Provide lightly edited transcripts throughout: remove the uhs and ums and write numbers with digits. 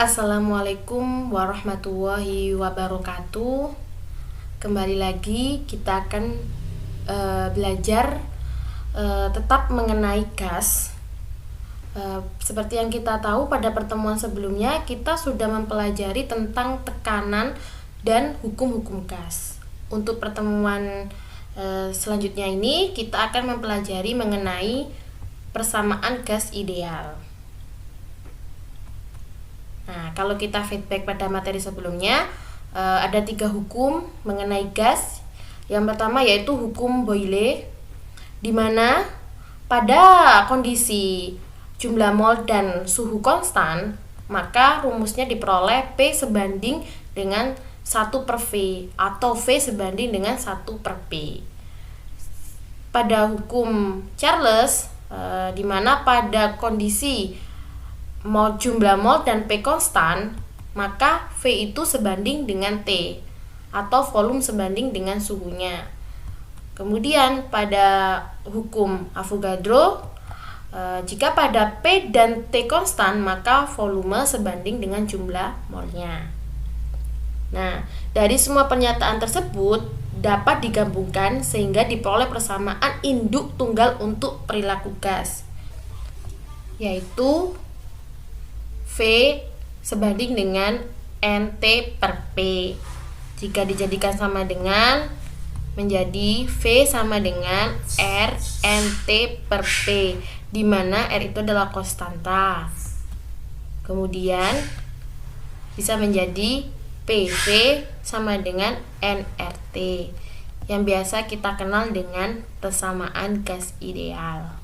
Assalamualaikum warahmatullahi wabarakatuh. Kembali lagi kita akan belajar tetap mengenai gas. Seperti yang kita tahu, pada pertemuan sebelumnya kita sudah mempelajari tentang tekanan dan hukum-hukum gas. Untuk pertemuan selanjutnya ini kita akan mempelajari mengenai persamaan gas ideal. Nah, kalau kita feedback pada materi sebelumnya, ada 3 hukum mengenai gas. Yang pertama yaitu hukum Boyle, di mana pada kondisi jumlah mol dan suhu konstan, maka rumusnya diperoleh P sebanding dengan 1/V atau V sebanding dengan 1/P. Pada hukum Charles, di mana pada kondisi jumlah mol dan P konstan, maka V itu sebanding dengan T atau volume sebanding dengan suhunya. Kemudian pada hukum Avogadro, jika pada P dan T konstan, maka volume sebanding dengan jumlah molnya. Nah, dari semua pernyataan tersebut dapat digabungkan sehingga diperoleh persamaan induk tunggal untuk perilaku gas, yaitu V sebanding dengan NT/P. Jika dijadikan sama dengan, menjadi V sama dengan R NT/P, di mana R itu adalah konstanta. Kemudian bisa menjadi PV sama dengan nRT, yang biasa kita kenal dengan persamaan gas ideal.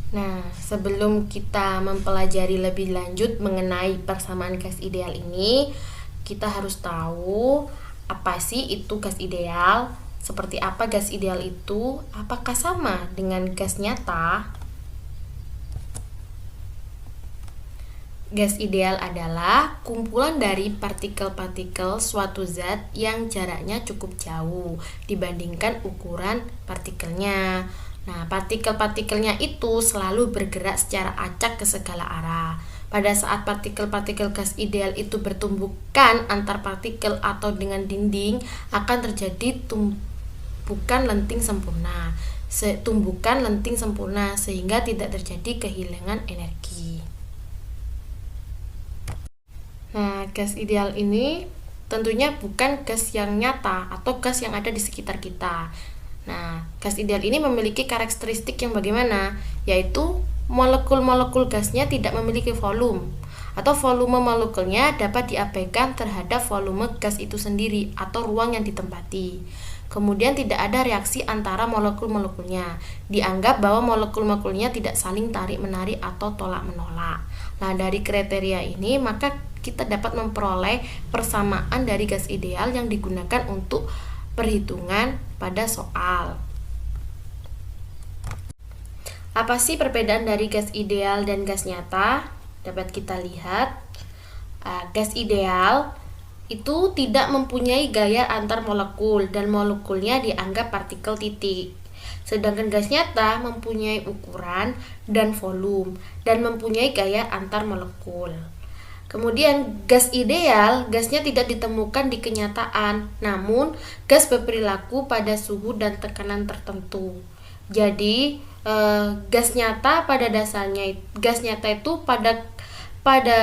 Nah, sebelum kita mempelajari lebih lanjut mengenai persamaan gas ideal ini, kita harus tahu apa sih itu gas ideal, seperti apa gas ideal itu, apakah sama dengan gas nyata. Gas ideal adalah kumpulan dari partikel-partikel suatu zat yang jaraknya cukup jauh dibandingkan ukuran partikelnya. Nah, partikel-partikelnya itu selalu bergerak secara acak ke segala arah. Pada saat partikel-partikel gas ideal itu bertumbukan antar partikel atau dengan dinding, akan terjadi tumbukan lenting sempurna. Sehingga tidak terjadi kehilangan energi. Nah, gas ideal ini tentunya bukan gas yang nyata atau gas yang ada di sekitar kita. Nah, gas ideal ini memiliki karakteristik yang bagaimana? Yaitu molekul-molekul gasnya tidak memiliki volume, atau volume molekulnya dapat diabaikan terhadap volume gas itu sendiri atau ruang yang ditempati. Kemudian tidak ada reaksi antara molekul-molekulnya. Dianggap bahwa molekul-molekulnya tidak saling tarik-menarik atau tolak-menolak. Nah, dari kriteria ini maka kita dapat memperoleh persamaan dari gas ideal yang digunakan untuk perhitungan pada soal. Apa sih perbedaan dari gas ideal dan gas nyata? Dapat kita lihat, gas ideal itu tidak mempunyai gaya antar molekul dan molekulnya dianggap partikel titik. Sedangkan gas nyata mempunyai ukuran dan volume dan mempunyai gaya antar molekul. Kemudian gas ideal, gasnya tidak ditemukan di kenyataan, namun gas berperilaku pada suhu dan tekanan tertentu. Jadi gas nyata pada dasarnya, gas nyata itu pada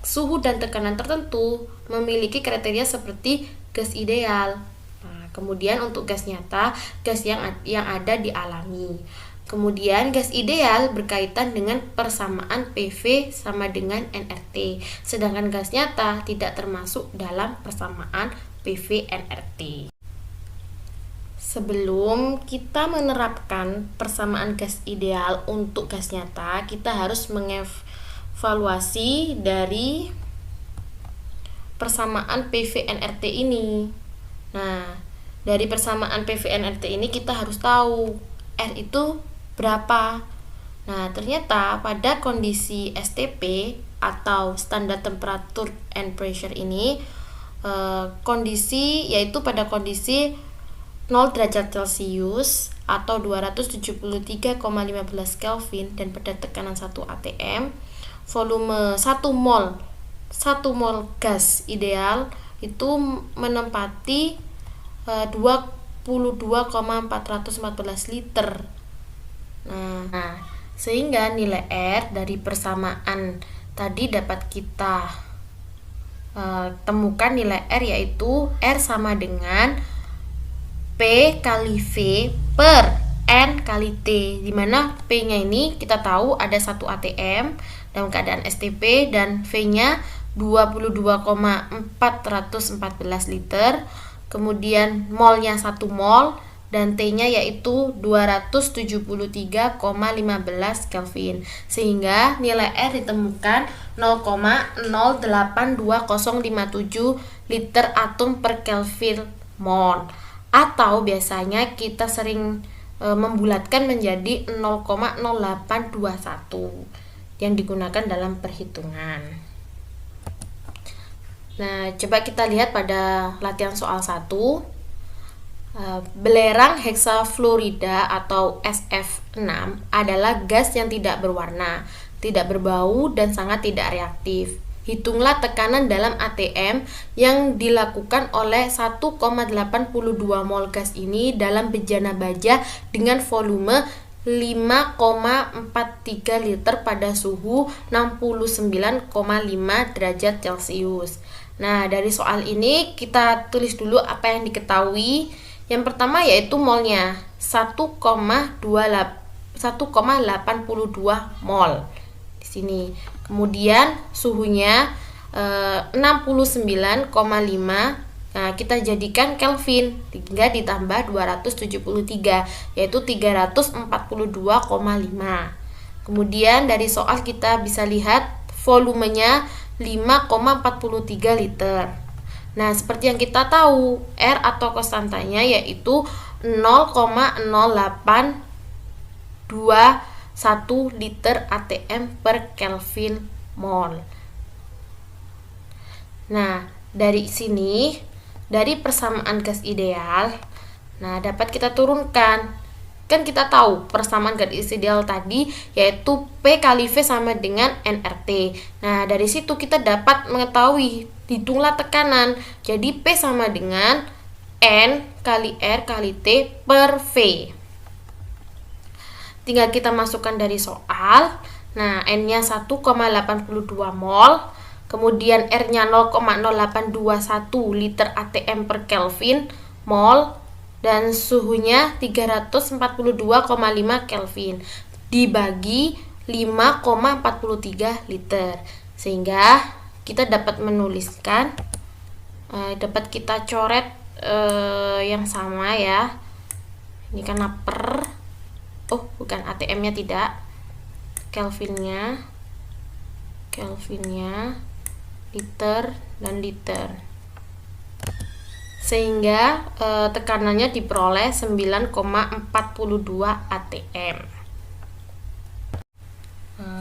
suhu dan tekanan tertentu memiliki kriteria seperti gas ideal. Nah, kemudian untuk gas nyata, gas yang ada di alami. Kemudian gas ideal berkaitan dengan persamaan PV sama dengan nRT, sedangkan gas nyata tidak termasuk dalam persamaan PV nRT. Sebelum kita menerapkan persamaan gas ideal untuk gas nyata, kita harus mengevaluasi dari persamaan PV nRT ini. Nah, dari persamaan PV nRT ini kita harus tahu R itu berapa. Nah, ternyata pada kondisi STP atau standar temperature and pressure ini, kondisi yaitu pada kondisi 0 derajat Celcius atau 273,15 Kelvin dan pada tekanan 1 atm, volume 1 mol gas ideal itu menempati 22,414 liter. Nah, sehingga nilai R dari persamaan tadi dapat kita temukan nilai R, yaitu R sama dengan P kali V per N kali T, dimana P nya ini kita tahu ada 1 atm dalam keadaan STP dan V nya 22,414 liter, kemudian molnya 1 mol dan T nya yaitu 273,15 Kelvin, sehingga nilai R ditemukan 0,082057 liter atom per Kelvin mol, atau biasanya kita sering membulatkan menjadi 0,0821 yang digunakan dalam perhitungan. Nah, coba kita lihat pada latihan soal 1. Belerang heksafluorida atau SF6 adalah gas yang tidak berwarna, tidak berbau, dan sangat tidak reaktif. Hitunglah tekanan dalam ATM yang dilakukan oleh 1,82 mol gas ini dalam bejana baja dengan volume 5,43 liter pada suhu 69,5 derajat Celcius. Nah, dari soal ini kita tulis dulu apa yang diketahui. Yang pertama yaitu molnya 1,82 mol di sini. Kemudian suhunya 69,5. Nah, kita jadikan Kelvin hingga ditambah 273 yaitu 342,5. Kemudian dari soal kita bisa lihat volumenya 5,43 liter. Nah, seperti yang kita tahu, R atau konstantanya yaitu 0,0821 liter atm per Kelvin mol. Nah, dari sini, dari persamaan gas ideal, nah dapat kita turunkan. Kan kita tahu persamaan gas ideal tadi yaitu P kali V sama dengan nRT. Nah, dari situ kita dapat mengetahui, hitunglah tekanan. Jadi P sama dengan N kali R kali T per V. Tinggal kita masukkan dari soal. Nah, N-nya 1,82 mol, kemudian R-nya 0,0821 liter atm per Kelvin mol, dan suhunya 342,5 Kelvin dibagi 5,43 liter, sehingga kita dapat menuliskan, dapat kita coret yang sama ya. Ini karena per, bukan atm-nya, tidak, Kelvinnya, liter dan liter, sehingga tekanannya diperoleh 9,42 atm.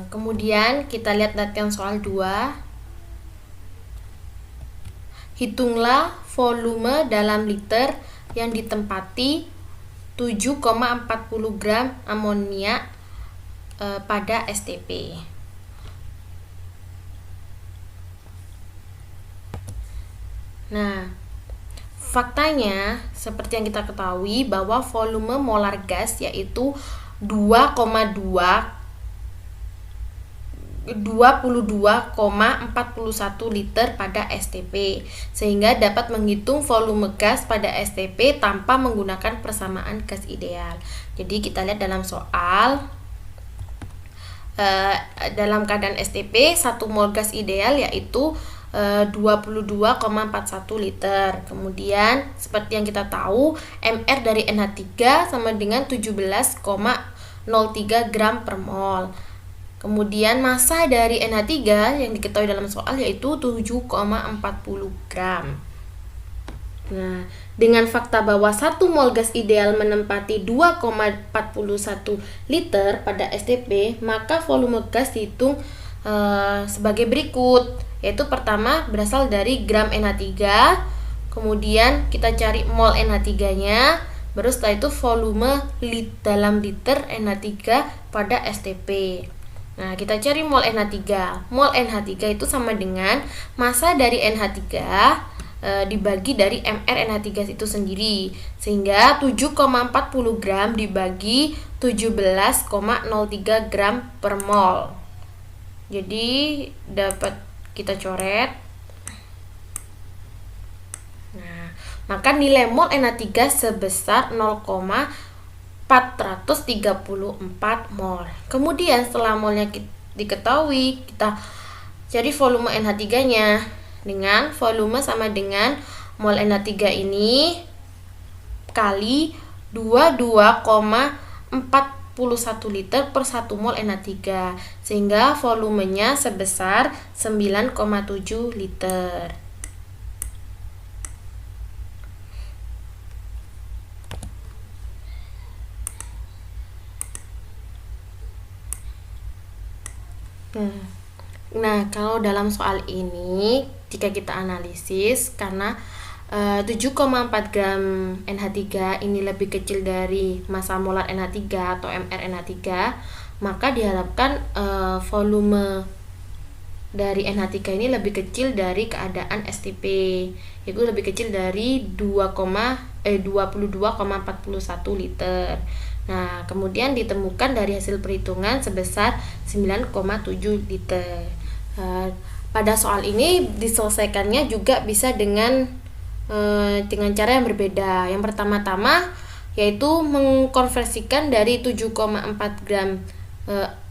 Kemudian kita lihat latihan soal 2. Hitunglah volume dalam liter yang ditempati 7,40 gram amonia pada STP. Nah, faktanya seperti yang kita ketahui bahwa volume molar gas yaitu 22,41 liter pada STP, sehingga dapat menghitung volume gas pada STP tanpa menggunakan persamaan gas ideal. Jadi kita lihat dalam soal, dalam keadaan STP 1 mol gas ideal yaitu 22,41 liter. Kemudian seperti yang kita tahu, MR dari NH3 sama dengan 17,03 gram per mol. Kemudian massa dari NH3 yang diketahui dalam soal yaitu 7,40 gram. Nah, dengan fakta bahwa 1 mol gas ideal menempati 2,41 liter pada STP, maka volume gas dihitung sebagai berikut, yaitu pertama berasal dari gram NH3, kemudian kita cari mol NH3-nya, Baru setelah itu volume dalam liter NH3 pada STP. Nah, kita cari mol NH3. Mol NH3 itu sama dengan massa dari NH3 dibagi dari MR NH3 itu sendiri. Sehingga 7,40 gram dibagi 17,03 gram per mol. Jadi dapat kita coret. Nah, maka nilai mol NH3 sebesar 0,434 mol. Kemudian setelah molnya diketahui, kita cari volume NH3-nya dengan volume sama dengan mol NH3 ini kali 22,41 liter per 1 mol NH3, sehingga volumenya sebesar 9,7 liter. Nah, kalau dalam soal ini jika kita analisis, karena 7,4 gram NH3 ini lebih kecil dari massa molar NH3 atau mRNH3, maka diharapkan volume dari NH3 ini lebih kecil dari keadaan STP, yaitu lebih kecil dari 22,41 liter. Nah, kemudian ditemukan dari hasil perhitungan sebesar 9,7 liter. Pada soal ini diselesaikannya juga bisa dengan cara yang berbeda. Yang pertama-tama yaitu mengkonversikan dari 7,4 gram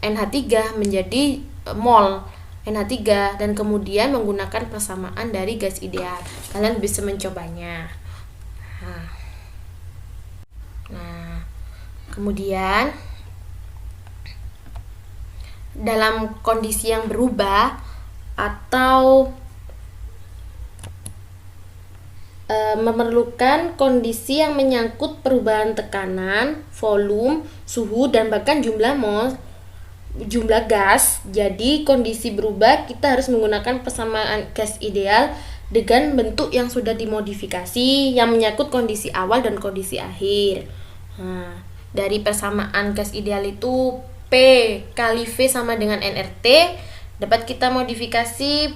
NH3 menjadi mol NH3 dan kemudian menggunakan persamaan dari gas ideal. Kalian bisa mencobanya. Nah, kemudian dalam kondisi yang berubah atau memerlukan kondisi yang menyangkut perubahan tekanan, volume, suhu, dan bahkan jumlah gas. Jadi kondisi berubah, kita harus menggunakan persamaan gas ideal dengan bentuk yang sudah dimodifikasi yang menyangkut kondisi awal dan kondisi akhir. Nah, dari persamaan gas ideal itu P kali V sama dengan nRT dapat kita modifikasi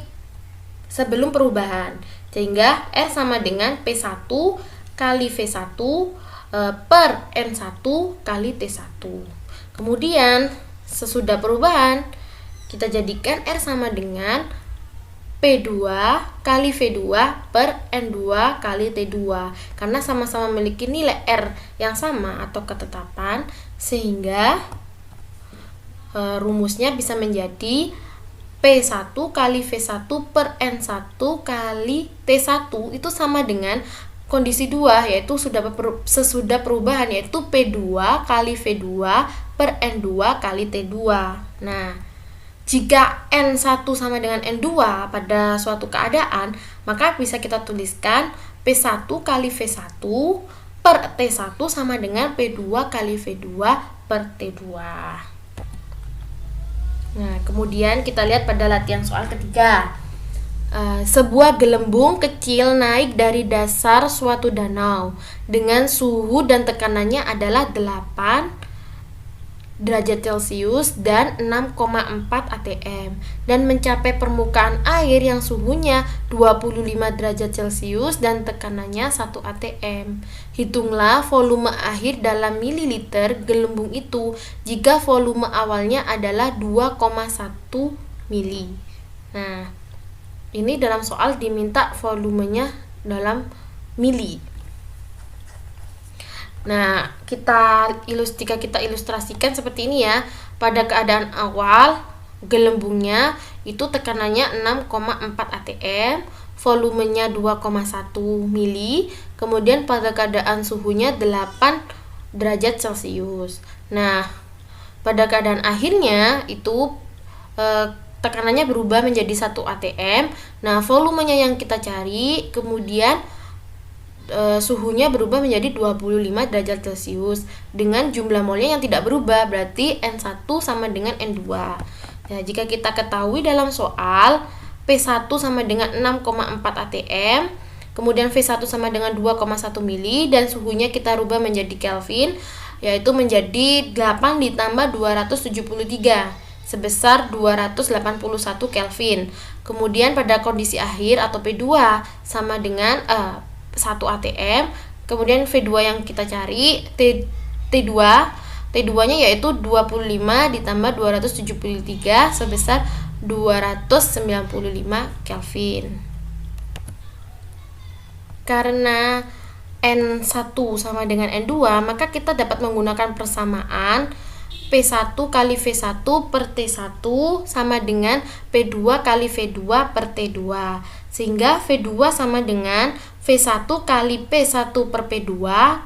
sebelum perubahan, sehingga R sama dengan P1 kali V1 per N1 kali T1. Kemudian sesudah perubahan kita jadikan R sama dengan P2 kali V2 per N2 kali T2, karena sama-sama memiliki nilai R yang sama atau ketetapan, sehingga rumusnya bisa menjadi P1 kali V1 per N1 kali T1 itu sama dengan kondisi 2, yaitu sesudah perubahan, yaitu P2 kali V2 per N2 kali T2. Nah, jika N1 sama dengan N2 pada suatu keadaan, maka bisa kita tuliskan P1 kali V1 per T1 sama dengan P2 kali V2 per T2. Nah, kemudian kita lihat pada latihan soal ketiga. Sebuah gelembung kecil naik dari dasar suatu danau dengan suhu dan tekanannya adalah 8 derajat Celcius dan 6,4 atm dan mencapai permukaan air yang suhunya 25 derajat Celcius dan tekanannya 1 atm. Hitunglah volume akhir dalam mililiter gelembung itu jika volume awalnya adalah 2,1 mili. Nah, ini dalam soal diminta volumenya dalam mili. Nah, jika kita ilustrasikan seperti ini ya. Pada keadaan awal gelembungnya itu tekanannya 6,4 atm, volumenya 2,1 mili, kemudian pada keadaan suhunya 8 derajat Celcius. Nah, pada keadaan akhirnya itu tekanannya berubah menjadi 1 atm. Nah, volumenya yang kita cari, kemudian suhunya berubah menjadi 25 derajat Celcius dengan jumlah molnya yang tidak berubah, berarti N1 sama dengan N2. Nah, jika kita ketahui dalam soal P1 sama dengan 6,4 atm, Kemudian V1 sama dengan 2,1 mili dan suhunya kita rubah menjadi Kelvin, yaitu menjadi 8 ditambah 273 sebesar 281 Kelvin. Kemudian pada kondisi akhir atau P2 sama dengan 1 atm. Kemudian V2 yang kita cari T2 T2-nya yaitu 25 ditambah 273 sebesar 295 Kelvin. Karena N1 sama dengan N2, maka kita dapat menggunakan persamaan P1 kali V1 per T1 sama dengan P2 kali V2 per T2. Sehingga V2 sama dengan V1 kali P1 per P2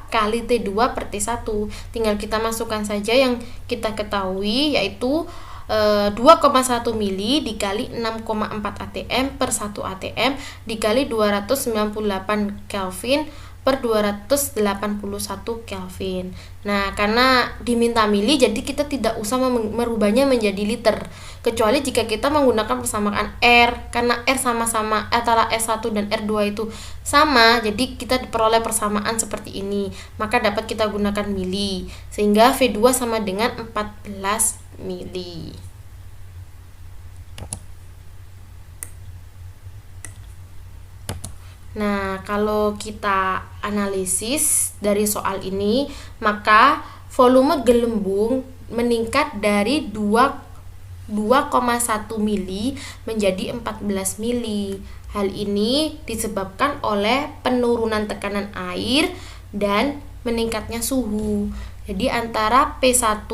kali T2 per T1. Tinggal kita masukkan saja yang kita ketahui, yaitu 2,1 mili dikali 6,4 atm per 1 atm dikali 298 Kelvin per 281 Kelvin. Nah, karena diminta mili, jadi kita tidak usah merubahnya menjadi liter. Kecuali jika kita menggunakan persamaan R, karena R sama-sama antara S1 dan R2 itu sama, jadi kita diperoleh persamaan seperti ini. Maka dapat kita gunakan mili, sehingga V2 sama dengan 14 mili. Nah, kalau kita analisis dari soal ini, maka volume gelembung meningkat dari 2,1 mili menjadi 14 mili. Hal ini disebabkan oleh penurunan tekanan air dan meningkatnya suhu. Jadi antara P1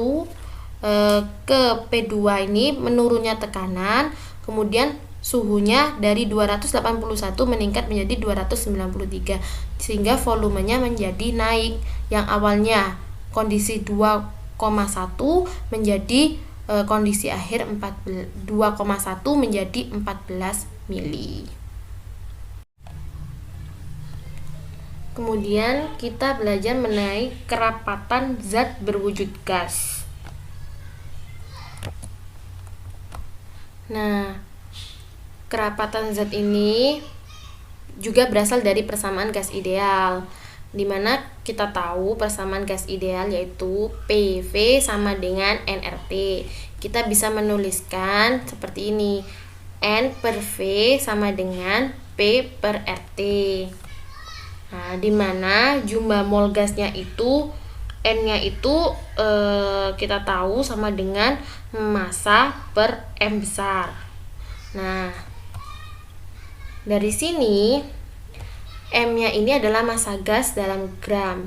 ke P2 ini menurunnya tekanan, kemudian suhunya dari 281 meningkat menjadi 293, sehingga volumenya menjadi naik. Yang awalnya kondisi 2,1 menjadi kondisi akhir 2,1 menjadi 14 mili. Kemudian kita belajar mengenai kerapatan zat berwujud gas. Nah, kerapatan zat ini juga berasal dari persamaan gas ideal, di mana kita tahu persamaan gas ideal yaitu PV sama dengan nRT. Kita bisa menuliskan seperti ini, N per V sama dengan P per RT. Nah, di mana jumlah mol gasnya itu N-nya itu kita tahu sama dengan massa per M besar. Nah, dari sini M-nya ini adalah massa gas dalam gram,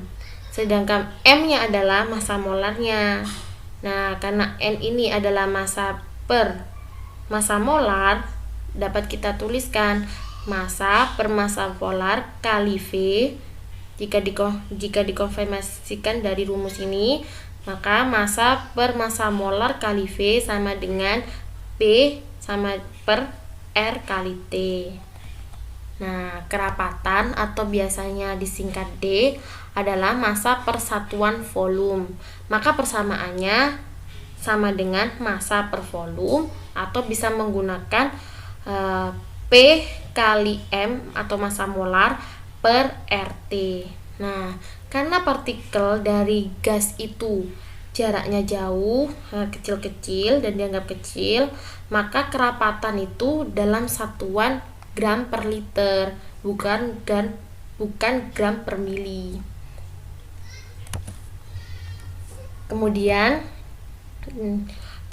sedangkan M-nya adalah massa molarnya. Nah, karena N ini adalah massa per massa molar, dapat kita tuliskan massa per massa molar kali V. Jika dikonfirmasikan dari rumus ini, maka massa per massa molar kali V sama dengan P sama per R kali T. Nah, kerapatan atau biasanya disingkat D adalah massa per satuan volume. Maka persamaannya sama dengan massa per volume, atau bisa menggunakan P kali M atau massa molar per RT. Nah, karena partikel dari gas itu jaraknya jauh, kecil-kecil dan dianggap kecil, maka kerapatan itu dalam satuan gram per liter, bukan gram per mili. Kemudian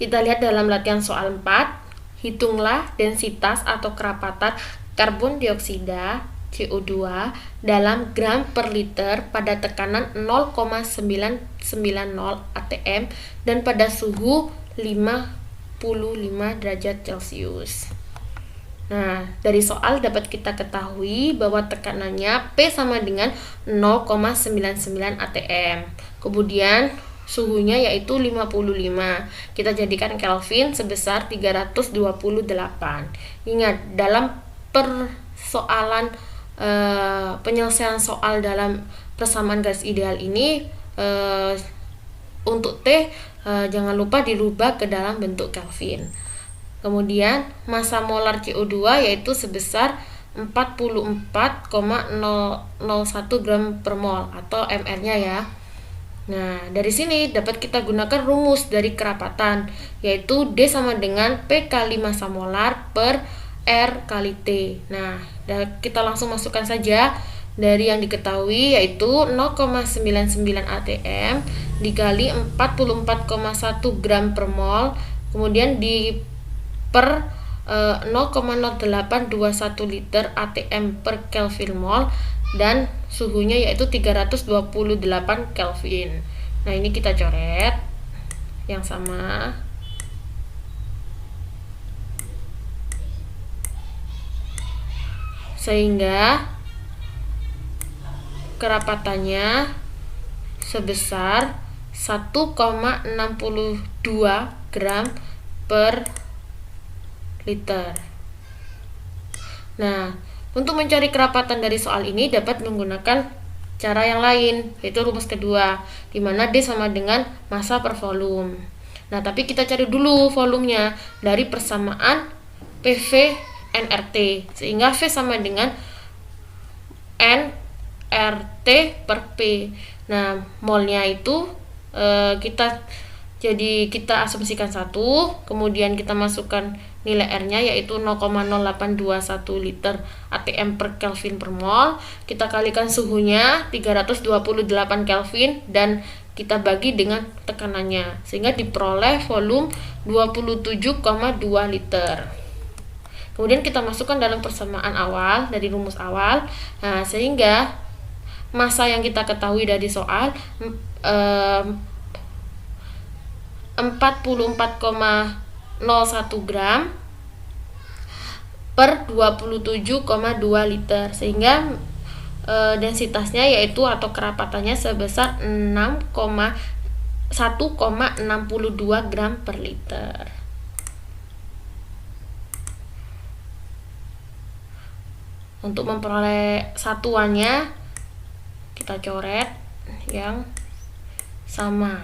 kita lihat dalam latihan soal 4, hitunglah densitas atau kerapatan karbon dioksida CO2 dalam gram per liter pada tekanan 0,990 atm dan pada suhu 55 derajat Celcius. Nah, dari soal dapat kita ketahui bahwa tekanannya P sama dengan 0,99 atm. Kemudian suhunya yaitu 55. Kita jadikan Kelvin sebesar 328. Ingat, dalam persoalan penyelesaian soal dalam persamaan gas ideal ini, untuk T jangan lupa dirubah ke dalam bentuk Kelvin. Kemudian massa molar CO2 yaitu sebesar 44,001 gram per mol atau mR-nya ya. Nah, dari sini dapat kita gunakan rumus dari kerapatan, yaitu D sama dengan P kali massa molar per R kali T. Nah, kita langsung masukkan saja dari yang diketahui, yaitu 0,99 atm dikali 44,1 gram per mol, kemudian di per 0,0821 liter atm per Kelvin mol, dan suhunya yaitu 328 Kelvin. Nah, ini kita coret yang sama. Sehingga kerapatannya sebesar 1,62 gram per liter. Nah, untuk mencari kerapatan dari soal ini dapat menggunakan cara yang lain, yaitu rumus kedua, di mana D sama dengan massa per volume. Nah, tapi kita cari dulu volumenya dari persamaan PV nRT, sehingga V sama dengan nRT per P. Nah, molnya itu kita asumsikan 1, kemudian kita masukkan nilai R-nya yaitu 0,0821 liter atm per Kelvin per mol. Kita kalikan suhunya 328 Kelvin dan kita bagi dengan tekanannya, sehingga diperoleh volume 27,2 liter. Kemudian kita masukkan dalam persamaan awal dari rumus awal. Nah, sehingga massa yang kita ketahui dari soal 44,01 gram per 27,2 liter, sehingga densitasnya yaitu atau kerapatannya sebesar 1,62 gram per liter. Untuk memperoleh satuannya kita coret yang sama.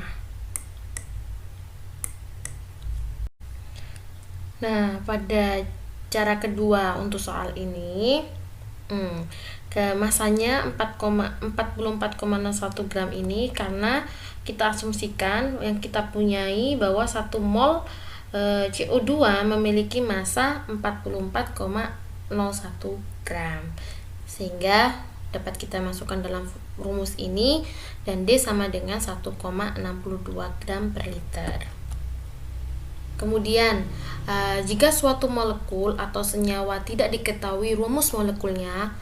Nah, pada cara kedua untuk soal ini, masanya 44,01 gram ini, karena kita asumsikan yang kita punyai bahwa 1 mol CO2 memiliki massa 44,01 gram, sehingga dapat kita masukkan dalam rumus ini, dan D sama dengan 1,62 gram per liter. Kemudian, jika suatu molekul atau senyawa tidak diketahui rumus molekulnya,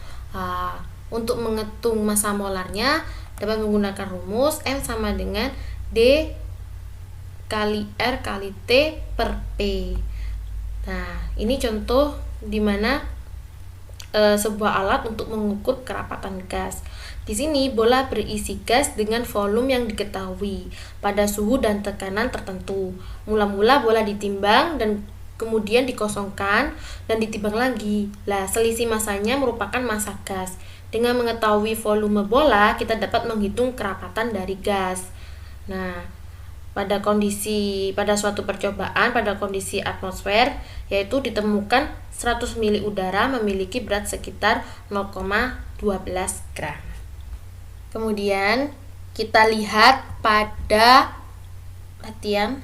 untuk menghitung massa molarnya dapat menggunakan rumus M sama dengan D kali R kali T per P. Nah, ini contoh di mana sebuah alat untuk mengukur kerapatan gas. Di sini bola berisi gas dengan volume yang diketahui pada suhu dan tekanan tertentu. Mula-mula bola ditimbang dan kemudian dikosongkan dan ditimbang lagi. Lah, selisih masanya merupakan massa gas. Dengan mengetahui volume bola, kita dapat menghitung kerapatan dari gas. Nah, pada suatu percobaan pada kondisi atmosfer, yaitu ditemukan 100 mili udara memiliki berat sekitar 0,12 gram. Kemudian kita lihat pada latihan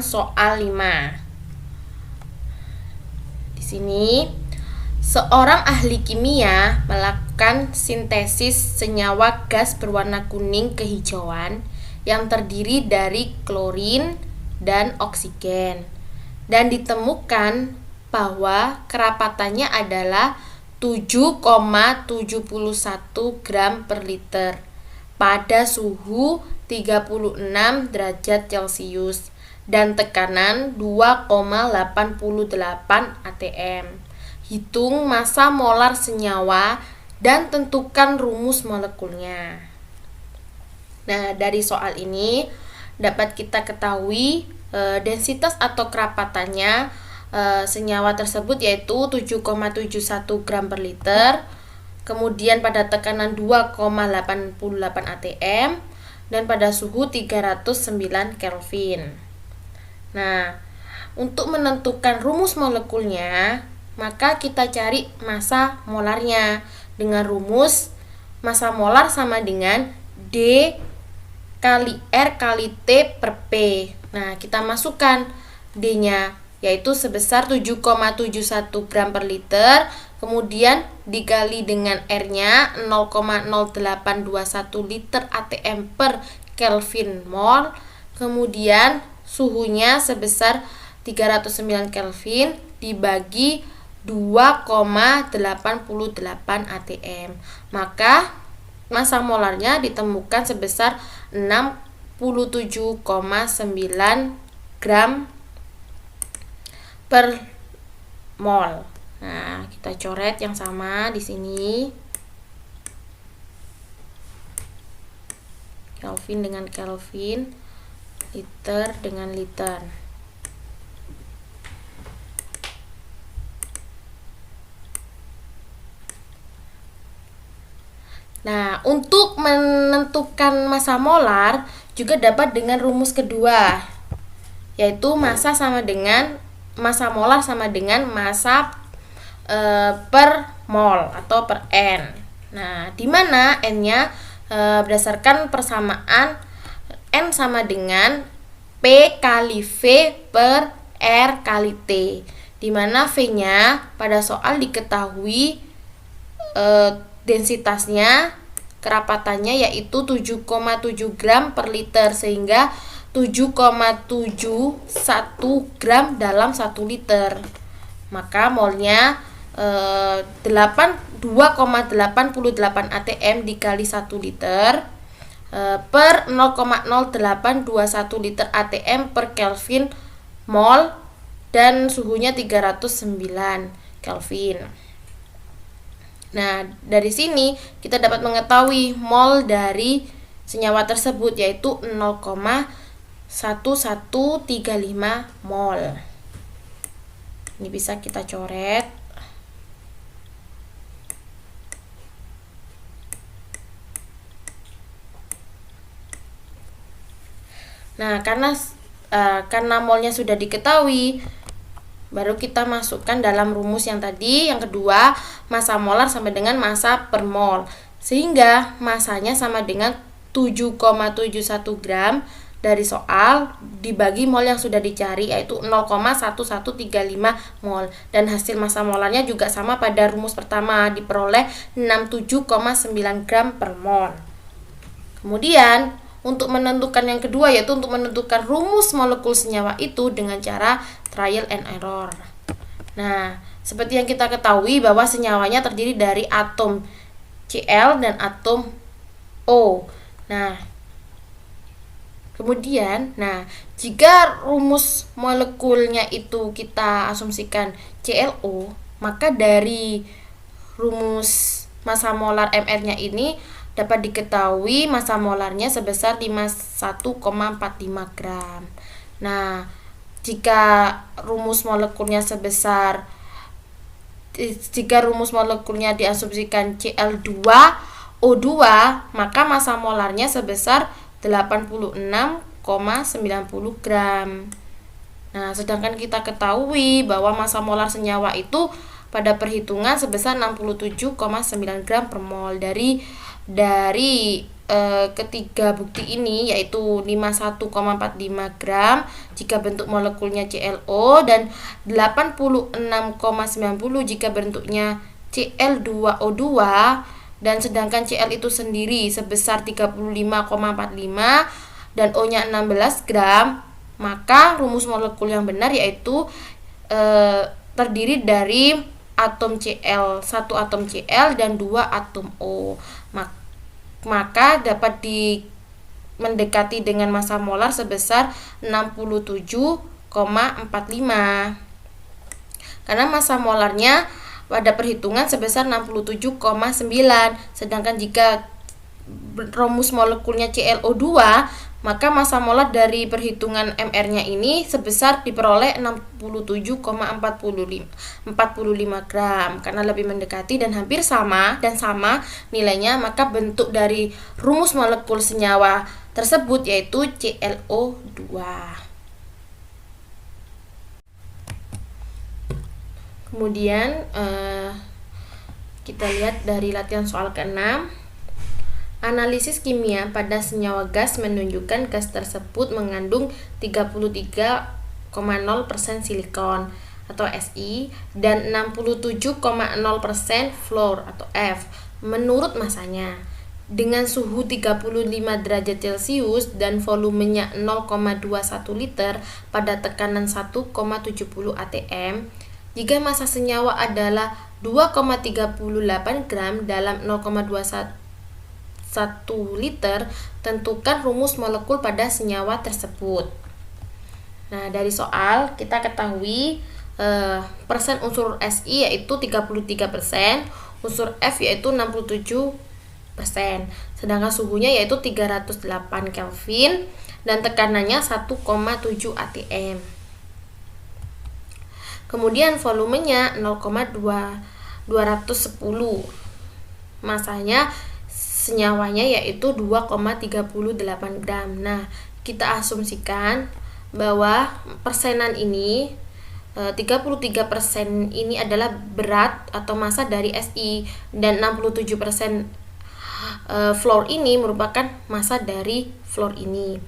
soal 5. Di sini seorang ahli kimia melakukan sintesis senyawa gas berwarna kuning kehijauan yang terdiri dari klorin dan oksigen, dan ditemukan bahwa kerapatannya adalah 7,71 gram per liter pada suhu 36 derajat Celcius dan tekanan 2,88 atm. Hitung massa molar senyawa dan tentukan rumus molekulnya. Nah, dari soal ini dapat kita ketahui densitas atau kerapatannya senyawa tersebut yaitu 7,71 gram per liter, kemudian pada tekanan 2,88 atm dan pada suhu 309 Kelvin. Nah, untuk menentukan rumus molekulnya, maka kita cari massa molarnya dengan rumus massa molar sama dengan D kali R kali T per P. Nah, kita masukkan D-nya yaitu sebesar 7,71 gram per liter, kemudian dikali dengan R-nya 0,0821 liter atm per Kelvin mol, kemudian suhunya sebesar 309 Kelvin dibagi 2,88 atm. Maka massa molarnya ditemukan sebesar 67,9 gram per mol. Nah, kita coret yang sama di sini. Kelvin dengan Kelvin, liter dengan liter. Nah, untuk menentukan massa molar juga dapat dengan rumus kedua, yaitu massa molar sama dengan massa per mol atau per N. Nah, di mana N-nya berdasarkan persamaan N sama dengan P kali V per R kali T, di mana V-nya pada soal diketahui densitasnya, kerapatannya yaitu 7,7 gram per liter, sehingga 7,71 gram dalam 1 liter. Maka molnya 2,88 atm dikali 1 liter per 0,0821 liter atm per Kelvin mol, dan suhunya 309 Kelvin. Nah, dari sini kita dapat mengetahui mol dari senyawa tersebut yaitu 0,1135 mol. Ini bisa kita coret. Nah, karena molnya sudah diketahui, baru kita masukkan dalam rumus yang tadi, yang kedua, massa molar sama dengan massa per mol, sehingga massanya sama dengan 7,71 gram dari soal dibagi mol yang sudah dicari, yaitu 0,1135 mol, dan hasil massa molarnya juga sama pada rumus pertama, diperoleh 67,9 gram per mol. Kemudian untuk menentukan yang kedua, yaitu untuk menentukan rumus molekul senyawa itu dengan cara trial and error. Nah, seperti yang kita ketahui bahwa senyawanya terdiri dari atom Cl dan atom O. Nah, kemudian, jika rumus molekulnya itu kita asumsikan ClO, maka dari rumus massa molar MR-nya ini dapat diketahui massa molarnya sebesar 51,45 gram. Nah, jika rumus molekulnya diasumsikan Cl2O2, maka massa molarnya sebesar 86,90 gram. Nah, sedangkan kita ketahui bahwa massa molar senyawa itu pada perhitungan sebesar 67,9 gram per mol. Dari ketiga bukti ini, yaitu 51,45 gram jika bentuk molekulnya ClO dan 86,90 jika bentuknya Cl2O2, dan sedangkan Cl itu sendiri sebesar 35,45 dan O-nya 16 gram, maka rumus molekul yang benar yaitu terdiri dari atom Cl, 1 atom Cl dan 2 atom O. Maka dapat mendekati dengan massa molar sebesar 67,45. Karena massa molarnya pada perhitungan sebesar 67,9, sedangkan jika rumus molekulnya ClO2, maka massa molar dari perhitungan MR-nya ini sebesar diperoleh 67,45 gram. Karena lebih mendekati dan hampir sama nilainya, maka bentuk dari rumus molekul senyawa tersebut yaitu ClO2. Kemudian kita lihat dari latihan soal ke-6. Analisis kimia pada senyawa gas menunjukkan gas tersebut mengandung 33,0% silikon atau Si dan 67,0% fluor atau F menurut masanya. Dengan suhu 35 derajat Celcius dan volumenya 0,21 liter pada tekanan 1,70 atm, jika massa senyawa adalah 2,38 gram dalam 0,21 liter, tentukan rumus molekul pada senyawa tersebut. Nah, dari soal kita ketahui persen unsur Si yaitu 33%, unsur F yaitu 67%, sedangkan suhunya yaitu 308 Kelvin dan tekanannya 1,7 atm. Kemudian volumenya 0,210. Masanya senyawanya yaitu 2,38 gram. Nah, kita asumsikan bahwa persenan ini 33% ini adalah berat atau massa dari Si dan 67% fluor ini merupakan massa dari fluor ini.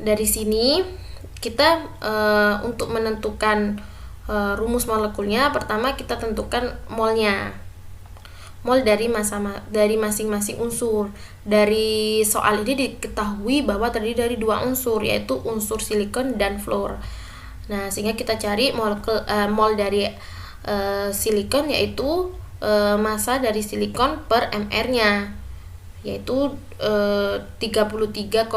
Dari sini kita untuk menentukan rumus molekulnya, pertama kita tentukan molnya. Mol dari masing-masing unsur. Dari soal ini diketahui bahwa terdiri dari dua unsur, yaitu unsur silikon dan fluor. Nah, sehingga kita cari mol dari silikon, yaitu massa dari silikon per mr-nya, yaitu 33,0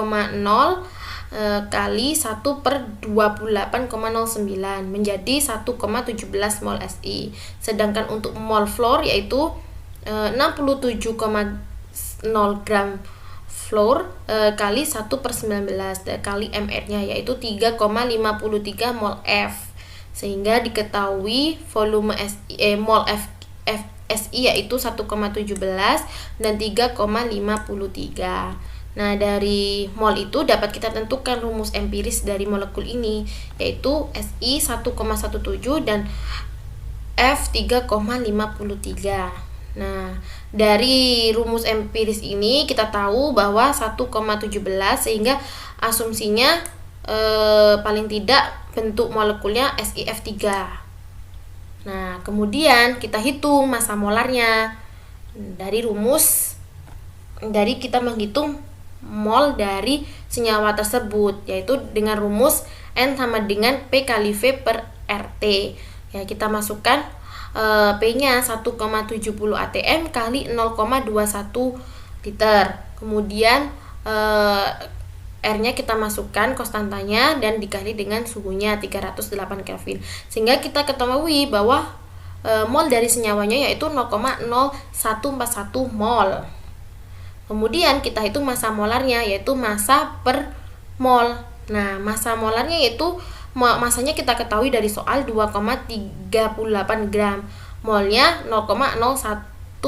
kali 1 per 28,09 menjadi 1,17 mol Si. Sedangkan untuk mol fluor yaitu 67,0 gram fluor kali 1 per 19 kali mr-nya yaitu 3,53 mol F. Sehingga diketahui volume mol Si yaitu 1,17 dan 3,53. Nah, dari mol itu dapat kita tentukan rumus empiris dari molekul ini, yaitu Si 1,17 dan F 3,53. Nah, dari rumus empiris ini kita tahu bahwa 1,17 sehingga asumsinya paling tidak bentuk molekulnya SiF3. Nah, kemudian kita hitung massa molarnya. Dari kita menghitung mol dari senyawa tersebut, yaitu dengan rumus N sama dengan P kali V per RT. Ya, kita masukkan P-nya 1,70 atm kali 0,21 liter. Kemudian R-nya kita masukkan konstantanya dan dikali dengan suhunya 308 Kelvin. Sehingga kita ketahui bahwa mol dari senyawanya yaitu 0,0141 mol. Kemudian kita hitung massa molarnya yaitu massa per mol. Nah, massa molarnya yaitu masanya kita ketahui dari soal 2,38 gram. Molnya 0,0141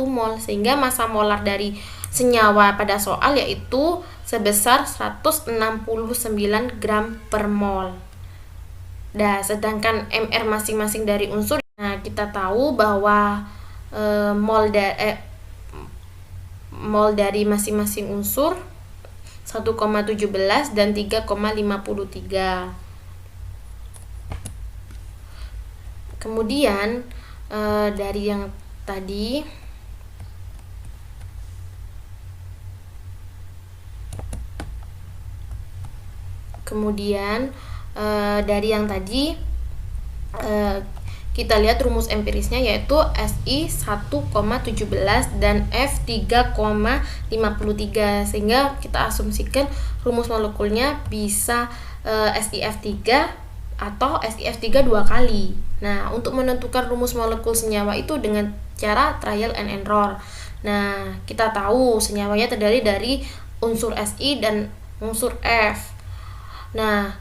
mol, sehingga massa molar dari senyawa pada soal yaitu sebesar 169 gram per mol. Nah, sedangkan MR masing-masing dari unsur, nah kita tahu bahwa mol dari masing-masing unsur 1,17 dan 3,53. Kemudian dari yang tadi kita lihat rumus empirisnya yaitu Si 1,17 dan F 3,53, sehingga kita asumsikan rumus molekulnya bisa SiF3 atau SiF3 dua kali. Nah, untuk menentukan rumus molekul senyawa itu dengan cara trial and error. Nah, kita tahu senyawanya terdiri dari unsur Si dan unsur F. Nah,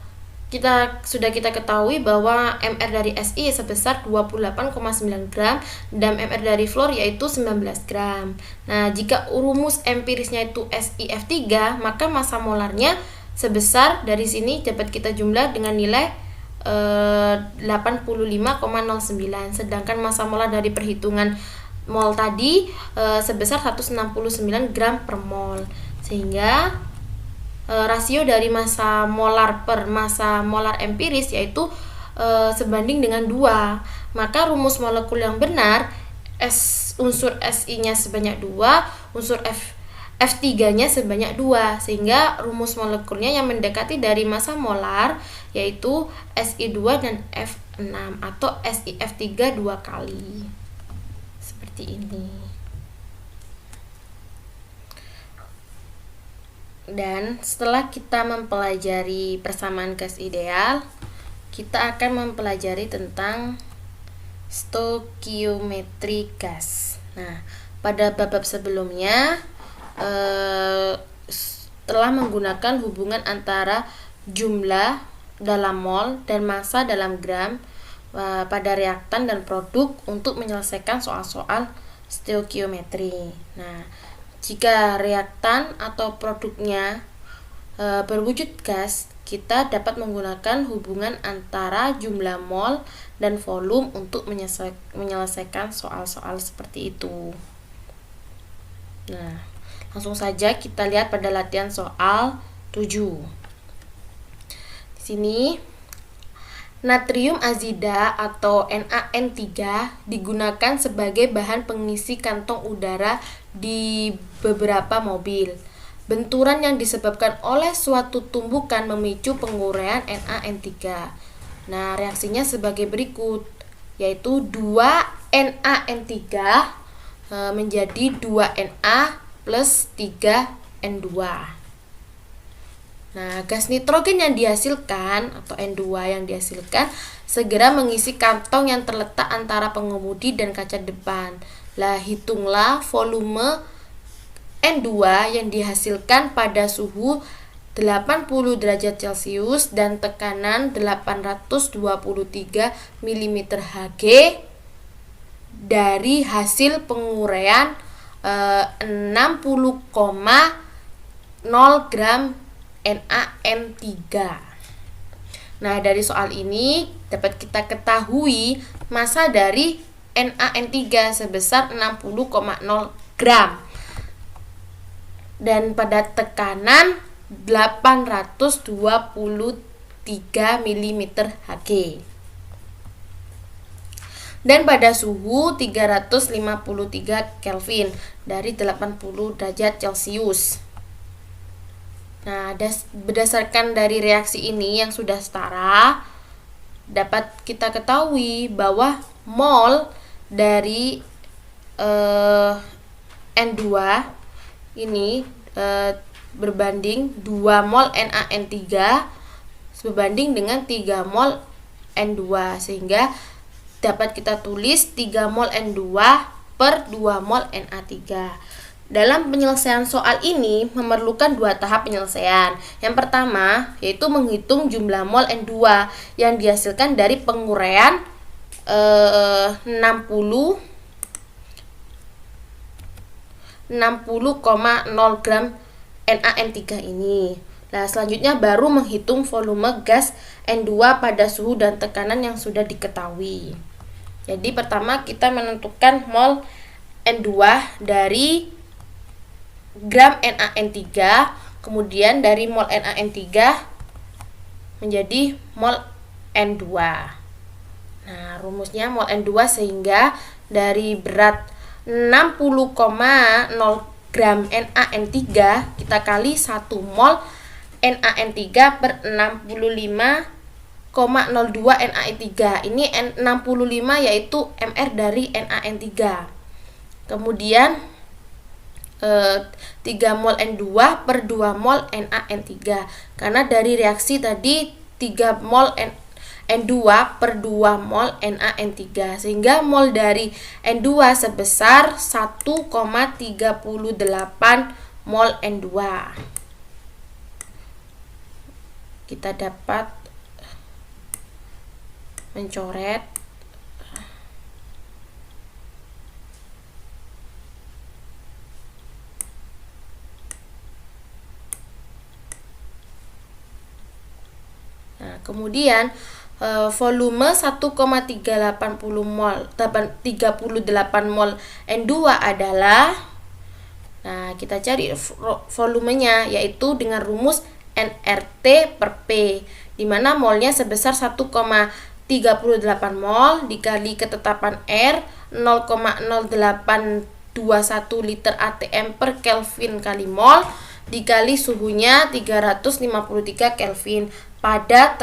kita ketahui bahwa MR dari Si sebesar 28,9 gram dan MR dari fluor yaitu 19 gram. Nah, jika rumus empirisnya itu SiF3, maka massa molarnya sebesar, dari sini dapat kita jumlah dengan nilai 85,09, sedangkan massa molar dari perhitungan mol tadi sebesar 169 gram per mol, sehingga rasio dari massa molar per massa molar empiris yaitu sebanding dengan 2. Maka rumus molekul yang benar, unsur Si-nya sebanyak 2, unsur F3-nya sebanyak 2, sehingga rumus molekulnya yang mendekati dari massa molar yaitu Si2 dan F6 atau SiF3 2 kali. Seperti ini. Dan setelah kita mempelajari persamaan gas ideal, kita akan mempelajari tentang stoikiometri gas. Nah, pada bab sebelumnya telah menggunakan hubungan antara jumlah dalam mol dan massa dalam gram pada reaktan dan produk untuk menyelesaikan soal-soal stoikiometri. Nah, jika reaktan atau produknya berwujud gas, kita dapat menggunakan hubungan antara jumlah mol dan volume untuk menyelesaikan soal-soal seperti itu. Nah, langsung saja kita lihat pada latihan soal 7. Di sini natrium azida atau NaN3 digunakan sebagai bahan pengisi kantong udara di beberapa mobil. Benturan yang disebabkan oleh suatu tumbukan memicu penguraian NaN3. Nah, reaksinya sebagai berikut, yaitu 2NaN3 menjadi 2Na plus 3N2. Nah, gas nitrogen yang dihasilkan atau N2 yang dihasilkan segera mengisi kantong yang terletak antara pengemudi dan kaca depan. Lah, hitunglah volume N2 yang dihasilkan pada suhu 80 derajat Celcius dan tekanan 823 mm Hg dari hasil penguraian 60,0 gram NaN3. Nah, dari soal ini dapat kita ketahui massa dari NaN3 sebesar 60,0 gram dan pada tekanan 823 mm Hg dan pada suhu 353 Kelvin dari 80 derajat Celcius. Nah, berdasarkan dari reaksi ini yang sudah setara, dapat kita ketahui bahwa mol dari N2 ini berbanding 2 mol NaN3 berbanding dengan 3 mol N2, sehingga dapat kita tulis 3 mol N2 per 2 mol Na3. Dalam penyelesaian soal ini memerlukan 2 tahap penyelesaian. Yang pertama yaitu menghitung jumlah mol N2 yang dihasilkan dari penguraian 60,0 gram NaN3 ini. Nah, selanjutnya baru menghitung volume gas N2 pada suhu dan tekanan yang sudah diketahui. Jadi pertama kita menentukan mol N2 dari gram NaN3, kemudian dari mol NaN3 menjadi mol N2. Nah, rumusnya mol N2 sehingga dari berat 60,0 gram NaN3 kita kali 1 mol NaN3 per 65,02 Na3. Ini N65 yaitu mR dari NaN3. Kemudian 3 mol N2 per 2 mol NaN3. Karena dari reaksi tadi 3 mol N2 per 2 mol NaN3, sehingga mol dari N2 sebesar 1,38 mol N2. Kita dapat mencoret kemudian volume 1,380 mol 38 mol N2 adalah, nah kita cari volumenya, yaitu dengan rumus nRT per P, di mana molnya sebesar 1,38 mol dikali ketetapan R 0,0821 liter atm per Kelvin kali mol dikali suhunya 353 Kelvin pada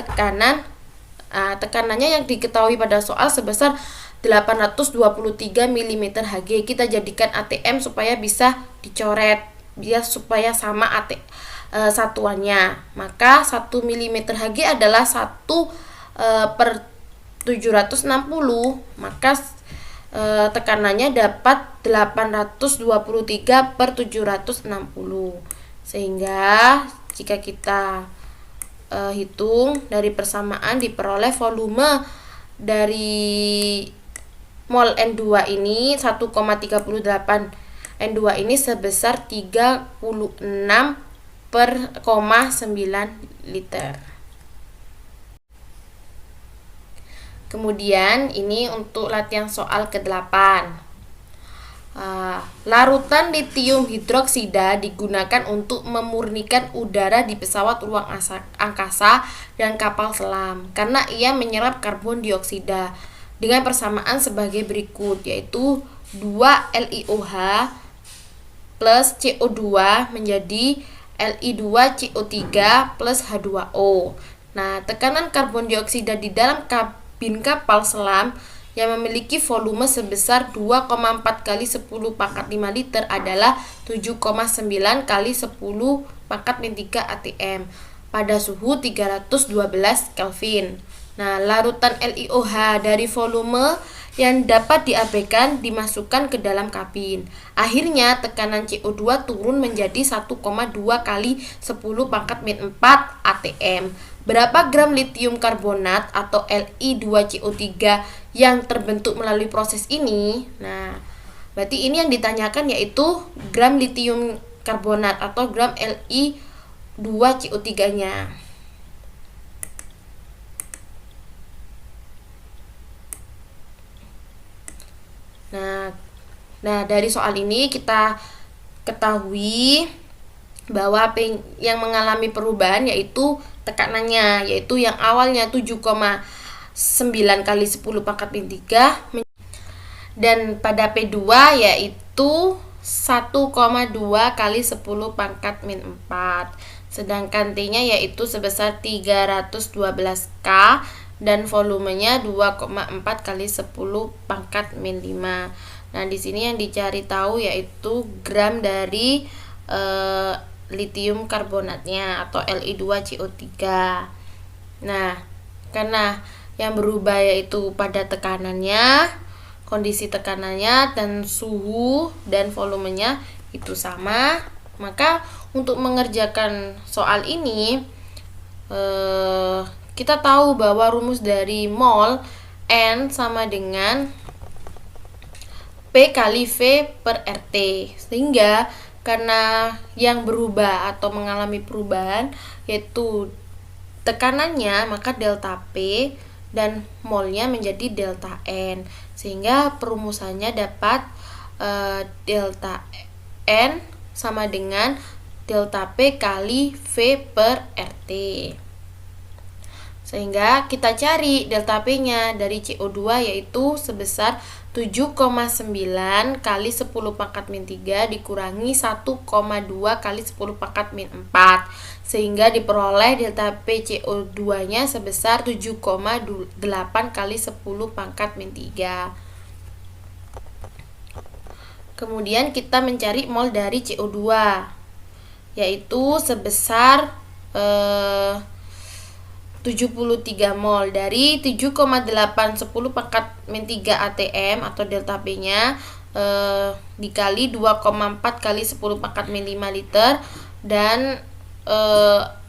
tekanannya yang diketahui pada soal sebesar 823 mm Hg. Kita jadikan atm supaya bisa dicoret, biar supaya sama satuannya. Maka 1 mm Hg adalah 1/760, maka tekanannya dapat 823/760. Sehingga jika kita hitung dari persamaan, diperoleh volume dari mol N2 ini 1,38 N2 ini sebesar 36,9 liter. Kemudian ini untuk latihan soal ke-8. Larutan litium hidroksida digunakan untuk memurnikan udara di pesawat ruang angkasa dan kapal selam karena ia menyerap karbon dioksida dengan persamaan sebagai berikut, yaitu 2 LiOH plus CO2 menjadi Li2CO3 plus H2O. Nah, tekanan karbon dioksida di dalam kabin kapal selam yang memiliki volume sebesar 2,4 kali 10 pangkat 5 liter adalah 7,9 kali 10 pangkat min 3 atm pada suhu 312 Kelvin. Nah, larutan LiOH dari volume yang dapat diabaikan dimasukkan ke dalam kabin. Akhirnya tekanan CO2 turun menjadi 1,2 kali 10 pangkat min 4 atm. Berapa gram litium karbonat atau Li2CO3 yang terbentuk melalui proses ini? Nah, berarti ini yang ditanyakan yaitu gram litium karbonat atau gram Li2CO3-nya. Nah, dari soal ini kita ketahui bahwa yang mengalami perubahan yaitu tekanannya, yaitu yang awalnya 7,9 kali 10 pangkat min 3 dan pada P2 yaitu 1,2 kali 10 pangkat min 4. Sedangkan T-nya yaitu sebesar 312 K dan volumenya 2,4 kali 10 pangkat min 5. Nah, di sini yang dicari tahu yaitu gram dari litium karbonatnya atau Li2CO3. Nah, karena yang berubah yaitu pada tekanannya, kondisi tekanannya dan suhu dan volumenya itu sama, maka untuk mengerjakan soal ini kita tahu bahwa rumus dari mol N sama dengan P kali V per RT, sehingga karena yang berubah atau mengalami perubahan yaitu tekanannya, maka delta P dan molnya menjadi delta N, sehingga perumusannya dapat delta N sama dengan delta P kali V per RT. Sehingga kita cari delta P-nya dari CO2 yaitu sebesar 7,9 kali 10 pangkat min 3 dikurangi 1,2 kali 10 pangkat min 4, sehingga diperoleh delta P CO2-nya sebesar 7,8 kali 10 pangkat min 3. Kemudian kita mencari mol dari CO2 yaitu sebesar 73 mol dari 7,810 pangkat min 3 atm atau delta P-nya dikali 2,4 kali 10 pangkat min 5 liter dan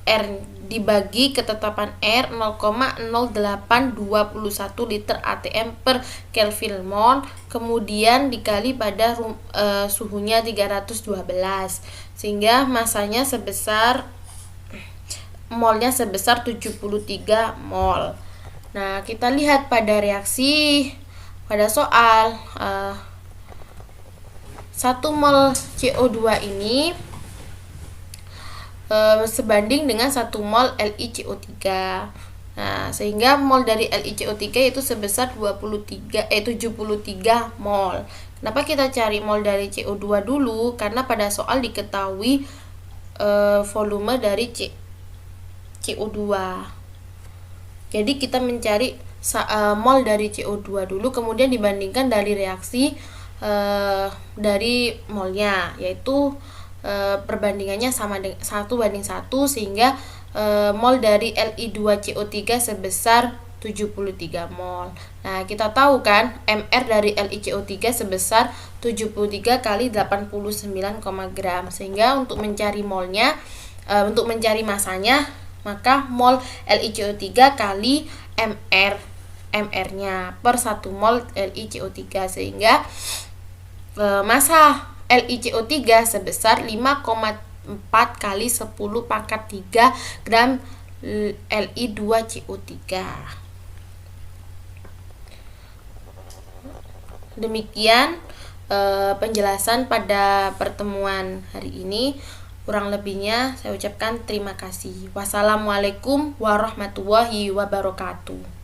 R dibagi ketetapan R 0,0821 liter atm per Kelvin mol, kemudian dikali pada suhunya 312, sehingga masanya molnya sebesar 73 mol. Nah, kita lihat pada reaksi pada soal 1 mol CO2 ini sebanding dengan 1 mol LiCO3. Nah, sehingga mol dari LiCO3 itu sebesar 73 mol. Kenapa kita cari mol dari CO2 dulu? Karena pada soal diketahui volume dari CO2. Jadi kita mencari mol dari CO2 dulu, kemudian dibandingkan dari reaksi dari molnya, yaitu perbandingannya sama dengan 1:1, sehingga mol dari Li2CO3 sebesar 73 mol. Nah, kita tahu kan MR dari LiCO3 sebesar 73 kali 89, gram. Sehingga untuk mencari molnya, untuk mencari masanya, maka mol LiCO3 kali MR-nya per 1 mol LiCO3, sehingga massa LiCO3 sebesar 5,4 kali 10 pangkat 3 gram Li2CO3. Demikian penjelasan pada pertemuan hari ini. Kurang lebihnya saya ucapkan terima kasih. Wassalamualaikum warahmatullahi wabarakatuh.